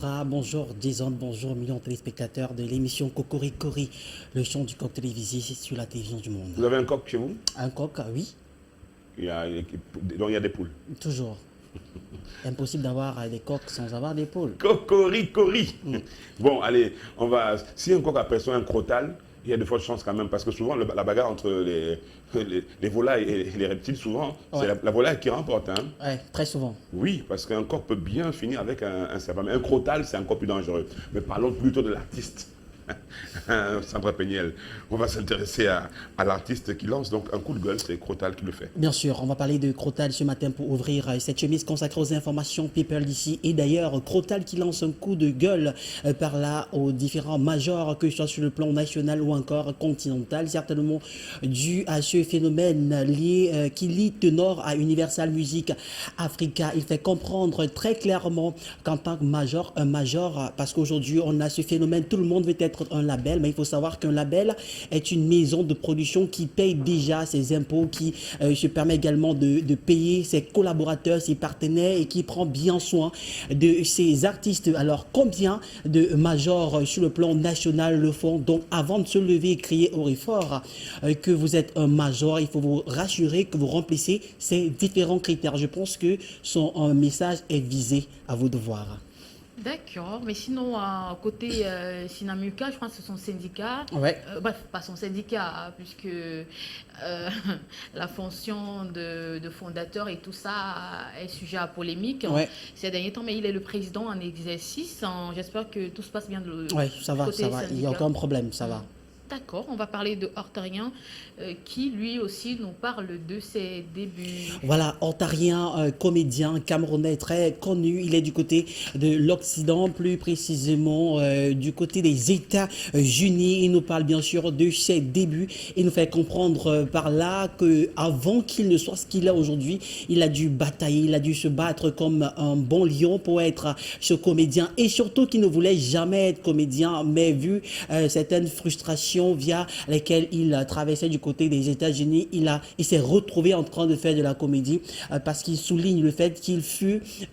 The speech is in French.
Bonjour Jason, bonjour millions de téléspectateurs de l'émission Cocori, le chant du coq télévisé sur la télévision du monde. Vous avez un coq chez vous? Un coq, oui, Donc il y a des poules. toujours. Impossible d'avoir des coqs sans avoir des poules. Cocori. Bon, allez, on va. Si un coq aperçoit un crotal, il y a de fortes chances quand même, parce que souvent la bagarre entre les volailles et les reptiles, souvent, Ouais. c'est la volaille qui remporte. Hein. Ouais, très souvent. Oui, parce qu'un coq peut bien finir avec un serpent. Mais un crotal, c'est encore plus dangereux. Mais parlons plutôt de l'artiste. Sandra Peignel, on va s'intéresser à l'artiste qui lance donc un coup de gueule, c'est Crotal qui le fait. Bien sûr, on va parler de Crotal ce matin pour ouvrir cette chemise consacrée aux informations People d'ici. Et d'ailleurs, Crotal qui lance un coup de gueule par là aux différents majors, que ce soit sur le plan national ou encore continental, certainement dû à ce phénomène lié, qui lie Tenor à Universal Music Africa. Il fait comprendre très clairement qu'en tant que major, un major, parce qu'aujourd'hui on a ce phénomène, tout le monde veut être un label, mais il faut savoir qu'un label est une maison de production qui paye déjà ses impôts, qui se permet également de payer ses collaborateurs, ses partenaires et qui prend bien soin de ses artistes. Alors combien de majors sur le plan national le font? Donc avant de se lever et crier haut et fort que vous êtes un major, il faut vous rassurer que vous remplissez ces différents critères. Je pense que son message est visé, à vous de voir. D'accord, mais sinon, côté Sinamuka, je pense que c'est son syndicat, Ouais. bref, pas son syndicat, puisque la fonction de fondateur et tout ça est sujet à polémique Ouais. ces derniers temps, mais il est le président en exercice. J'espère que tout se passe bien Ouais, ça va, côté ça va. Il n'y a syndicat. aucun problème, ça va. D'accord, on va parler de Hortarien, qui lui aussi nous parle de ses débuts. Voilà, Ontarien, comédien camerounais très connu. Il est du côté de l'Occident, plus précisément du côté des États-Unis. Il nous parle bien sûr de ses débuts. Il nous fait comprendre par là que avant qu'il ne soit ce qu'il est aujourd'hui, il a dû batailler, il a dû se battre comme un bon lion pour être ce comédien. Et surtout qu'il ne voulait jamais être comédien, mais vu certaines frustrations via lesquelles il traversait du côté des États-Unis, il s'est retrouvé en train de faire de la comédie parce qu'il souligne le fait qu'il fut